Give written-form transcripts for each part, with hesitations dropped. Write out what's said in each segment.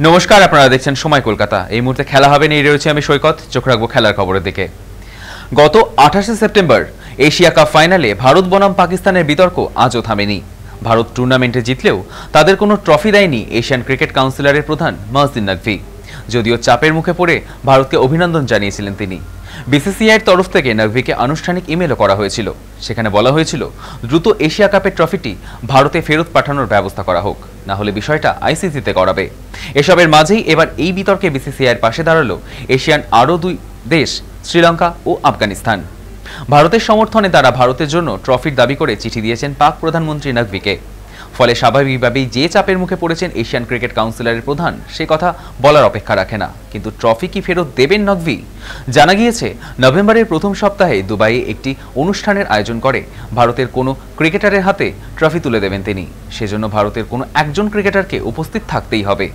নমস্কার, আপনারা দেখছেন সময় কলকাতা। এই মুহূর্তে খেলা হবে, নিয়ে রয়েছে আমি সৈকত। চোখ রাখবো খেলার খবরের দিকে। গত 28 সেপ্টেম্বর এশিয়া কাপ ফাইনালে ভারত বনাম পাকিস্তানের বিতর্ক আজও থামেনি। ভারত টুর্নামেন্টে জিতলেও তাদের কোনো ট্রফি দেয়নি এশিয়ান ক্রিকেট কাউন্সিলের প্রধান মহসিন নকভি। যদিও চাপের মুখে পড়ে ভারতকে অভিনন্দন জানিয়েছিলেন তিনি। বিসিসিআইয়ের তরফ থেকে নকভিকে আনুষ্ঠানিক ইমেলও করা হয়েছিল। সেখানে বলা হয়েছিল দ্রুত এশিয়া কাপের ট্রফিটি ভারতে ফেরত পাঠানোর ব্যবস্থা করা হোক, না হলে বিষয়টা আইসিসিতে করাবে। এসবের মাঝেই এবার এই বিতর্কে বিসিসিআইয়ের পাশে দাঁড়ালো এশিয়ান আরও দুই দেশ, শ্রীলঙ্কা ও আফগানিস্তান। ভারতের সমর্থনে তারা ভারতের জন্য ট্রফির দাবি করে চিঠি দিয়েছেন পাক প্রধানমন্ত্রী নকভিকে। ফলে স্বাভাবিকভাবেই যে চাপের মুখে পড়েছেন এশিয়ান ক্রিকেট কাউন্সিলের প্রধান, সে কথা বলার অপেক্ষা রাখে না। কিন্তু ট্রফি কি ফেরত দেবেন নকভি? জানা গিয়েছে নভেম্বরের প্রথম সপ্তাহে দুবাইয়ে একটি অনুষ্ঠানের আয়োজন করে ভারতের কোনো ক্রিকেটারের হাতে ট্রফি তুলে দেবেন তিনি। সেজন্য ভারতের কোনো একজন ক্রিকেটারকে উপস্থিত থাকতেই হবে,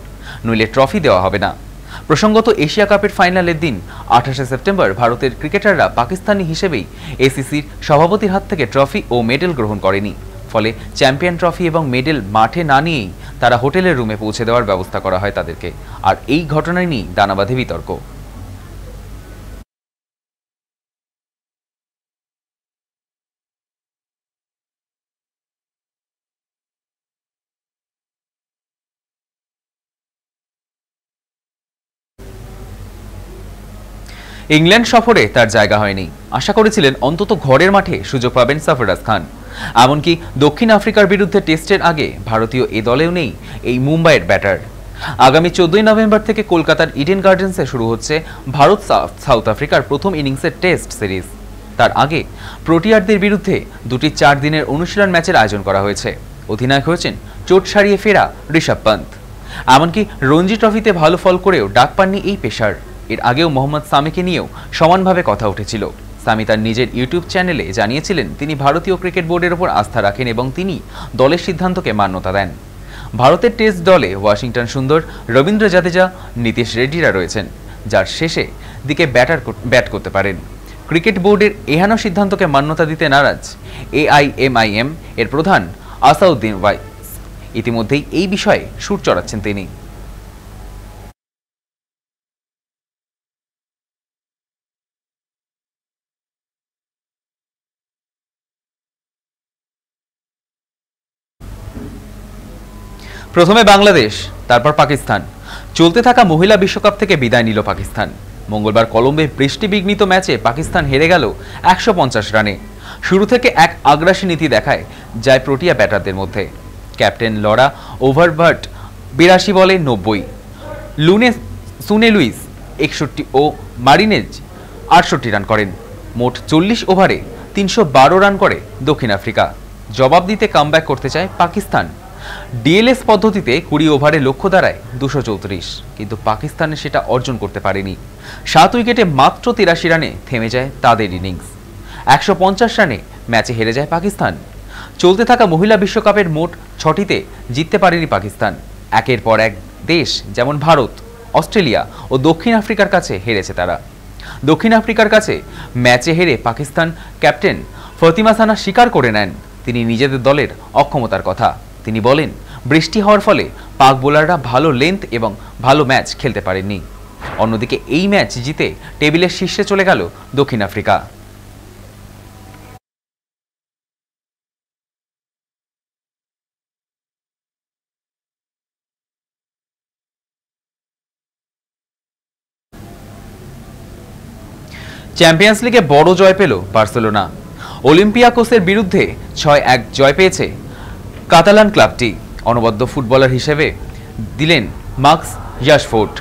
নইলে ট্রফি দেওয়া হবে না। প্রসঙ্গত, এশিয়া কাপের ফাইনালের দিন 28 সেপ্টেম্বর ভারতের ক্রিকেটাররা পাকিস্তানি হিসেবেই এসিসির সভাপতির হাত থেকে ট্রফি ও মেডেল গ্রহণ করেনি। ফলে চ্যাম্পিয়ন ট্রফি এবং মেডেল মাঠে না নিয়েই তারা হোটেলের রুমে পৌঁছে দেওয়ার ব্যবস্থা করা হয় তাদেরকে। আর এই ঘটনায় নিয়ে দানা বাঁধে বিতর্ক। ইংল্যান্ড সফরে তার জায়গা হয়নি। আশা করেছিলেন অন্তত ঘরের মাঠে সুযোগ পাবেন সরফরাজ খান। এমনকি দক্ষিণ আফ্রিকার বিরুদ্ধে টেস্টের আগে ভারতীয় এ দলেও নেই এই মুম্বাইয়ের ব্যাটার। আগামী 14 নভেম্বর থেকে কলকাতার ইডেন গার্ডেন্সে শুরু হচ্ছে ভারত সাউথ আফ্রিকার প্রথম ইনিংসের টেস্ট সিরিজ। তার আগে প্রোটিয়ারদের বিরুদ্ধে দুটি 4 দিনের অনুশীলন ম্যাচের আয়োজন করা হয়েছে। অধিনায়ক হয়েছেন চোট সারিয়ে ফেরা ঋষভ পন্ত। এমনকি রঞ্জি ট্রফিতে ভালো ফল করেও ডাক পাননি এই পেসার। এর আগেও মোহাম্মদ সামিকে নিয়েও সমানভাবে কথা উঠেছিল। সামি তার নিজের ইউটিউব চ্যানেলে জানিয়েছিলেন তিনি ভারতীয় ক্রিকেট বোর্ডের ওপর আস্থা রাখেন এবং তিনি দলের সিদ্ধান্তকে মান্যতা দেন। ভারতের টেস্ট দলে ওয়াশিংটন সুন্দর, রবীন্দ্র জাদেজা, নীতিশ রেড্ডিরা রয়েছেন, যার শেষে দিকে ব্যাট করতে পারেন। ক্রিকেট বোর্ডের এহেন সিদ্ধান্তকে মান্যতা দিতে নারাজ AIMIM এর প্রধান আসাউদ্দিন ওয়াইস। ইতিমধ্যেই এই বিষয়ে সুর চড়াচ্ছেন তিনি। প্রথমে বাংলাদেশ, তারপর পাকিস্তান। চলতে থাকা মহিলা বিশ্বকাপ থেকে বিদায় নিল পাকিস্তান। মঙ্গলবার কলম্বে বৃষ্টিবিঘ্নিত ম্যাচে পাকিস্তান হেরে গেল 150 রানে। শুরু থেকে এক আগ্রাসী নীতি দেখায় যায় প্রোটিয়া ব্যাটারদের মধ্যে। ক্যাপ্টেন লরা ওভারবার্ট 82 বলে 90, সুনে লুইস 61 ও মারিনেজ 68 রান করেন। মোট 40 ওভারে 312 রান করে দক্ষিণ আফ্রিকা। জবাব দিতে কামব্যাক করতে চায় পাকিস্তান। ডিএলএস পদ্ধতিতে 20 ওভারে লক্ষ্য দাঁড়ায় 234, কিন্তু পাকিস্তানে সেটা অর্জন করতে পারেনি। 7 উইকেটে মাত্র 83 রানে থেমে যায় তাদের ইনিংস। 150 রানে ম্যাচে হেরে যায় পাকিস্তান। চলতে থাকা মহিলা বিশ্বকাপের মোট 6টিতে জিততে পারেনি পাকিস্তান। একের পর এক দেশ যেমন ভারত, অস্ট্রেলিয়া ও দক্ষিণ আফ্রিকার কাছে হেরেছে তারা। দক্ষিণ আফ্রিকার কাছে ম্যাচে হেরে পাকিস্তান ক্যাপ্টেন ফতিমা সানা স্বীকার করে নেন তিনি নিজেদের দলের অক্ষমতার কথা। তিনি বলেন, বৃষ্টি হওয়ার ফলে পাক বোলাররা ভালো লেন্থ এবং ভালো ম্যাচ খেলতে পারেননি। অন্যদিকে এই ম্যাচ জিতে টেবিলের শীর্ষে চলে গেল দক্ষিণ আফ্রিকা। চ্যাম্পিয়ন্স লিগে বড় জয় পেল বার্সেলোনা। অলিম্পিয়াকোসের বিরুদ্ধে 6-1 জয় পেয়েছে কাতালান ক্লাবটি। অনবদ্য ফুটবলার হিসেবে দিলেন মার্কস রাশফোর্ড।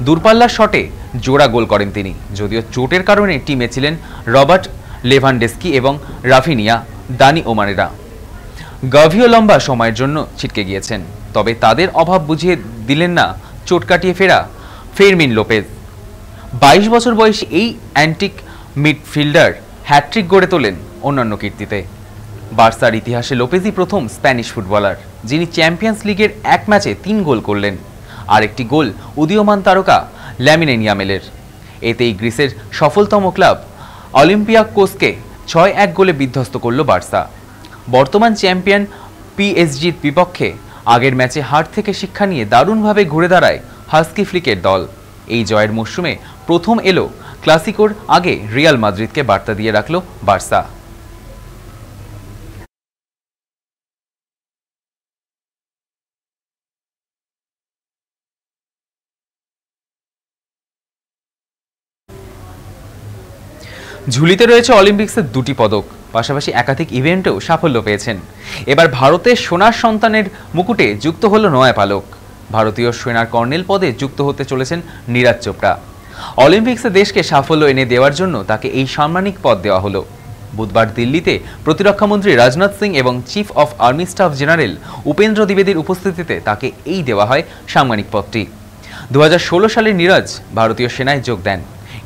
দূরপাল্লার শটে জোড়া গোল করেন তিনি। যদিও চোটের কারণে টিমে ছিলেন রবার্ট লেভানডস্কি এবং রাফিনিয়া, দানি ওমারেরা। গাভিও লম্বা সময়ের জন্য ছিটকে গিয়েছেন, তবে তাদের অভাব বুঝিয়ে দিলেন না চোট কাটিয়ে ফেরা ফেরমিন লোপেজ। 22 বছর বয়সী এই অ্যান্টিক মিডফিল্ডার হ্যাট্রিক গড়ে তোলেন অন্যান্য কীর্তিতে। বার্সার ইতিহাসে লোপেজই প্রথম স্প্যানিশ ফুটবলার যিনি চ্যাম্পিয়ন্স লিগের এক ম্যাচে 3 গোল করলেন। আর একটি গোল উদীয়মান তারকা ল্যামিনে ইয়ামালের। এতেই গ্রিসের সফলতম ক্লাব অলিম্পিয়াকোসকে 6-1 গোলে বিধ্বস্ত করল বার্সা। বর্তমান চ্যাম্পিয়ন পিএসজির বিপক্ষে আগের ম্যাচে হার থেকে শিক্ষা নিয়ে দারুণভাবে ঘুরে দাঁড়ায় হাস্কি ফ্লিকের দল। এই জয়ের মরশুমে প্রথম এলো ক্লাসিকোর আগে রিয়াল মাদ্রিদকে বার্তা দিয়ে রাখল বার্সা। ঝুলিতে রয়েছে অলিম্পিক্সের 2টি পদক, পাশাপাশি একাধিক ইভেন্টেও সাফল্য পেয়েছেন। এবার ভারতের সোনার সন্তানের মুকুটে যুক্ত হলো নয়া পালক। ভারতীয় সেনার কর্নেল পদে যুক্ত হতে চলেছেন নীরাজ চোপড়া। অলিম্পিক্সে দেশকে সাফল্য এনে দেওয়ার জন্য তাকে এই সাম্মানিক পদ দেওয়া হলো। বুধবার দিল্লিতে প্রতিরক্ষামন্ত্রী রাজনাথ সিং এবং chief of army staff general Upendra দ্বিবেদীর উপস্থিতিতে তাকে এই দেওয়া হয় সাম্মানিক পদটি। 2016 সালে নীরাজ ভারতীয় সেনায় যোগ দেন।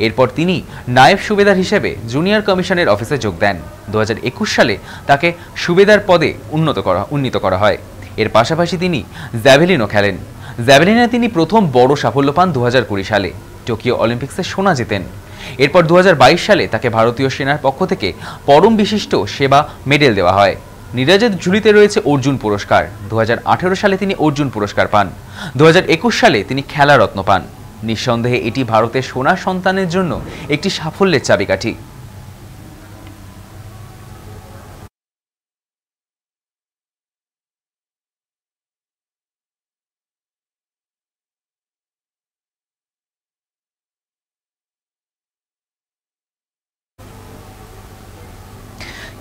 এরপর তিনি নায়েব সুবেদার হিসেবে জুনিয়র কমিশনের অফিসে যোগ দেন। 2021 সালে তাকে সুবেদার পদে উন্নীত করা হয়। এর পাশাপাশি তিনি জ্যাভেলিনও খেলেন। জ্যাভেলিনে তিনি প্রথম বড় সাফল্য পান 2020 সালে, টোকিও অলিম্পিক্সে সোনা জেতেন। এরপর 2022 সালে তাকে ভারতীয় সেনার পক্ষ থেকে পরম বিশিষ্ট সেবা মেডেল দেওয়া হয়। নীরাজের ঝুলিতে রয়েছে অর্জুন পুরস্কার। 2018 সালে তিনি অর্জুন পুরস্কার পান। 2021 সালে তিনি খেলা রত্ন পান। নিঃসন্দেহে এটি ভারতের সোনার সন্তানের জন্য একটি সাফল্যের চাবিকাঠি।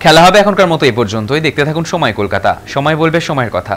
খেলা হবে এখনকার মতো এ পর্যন্তই। দেখতে থাকুন সময় কলকাতা, সময় বলবে সময়ের কথা।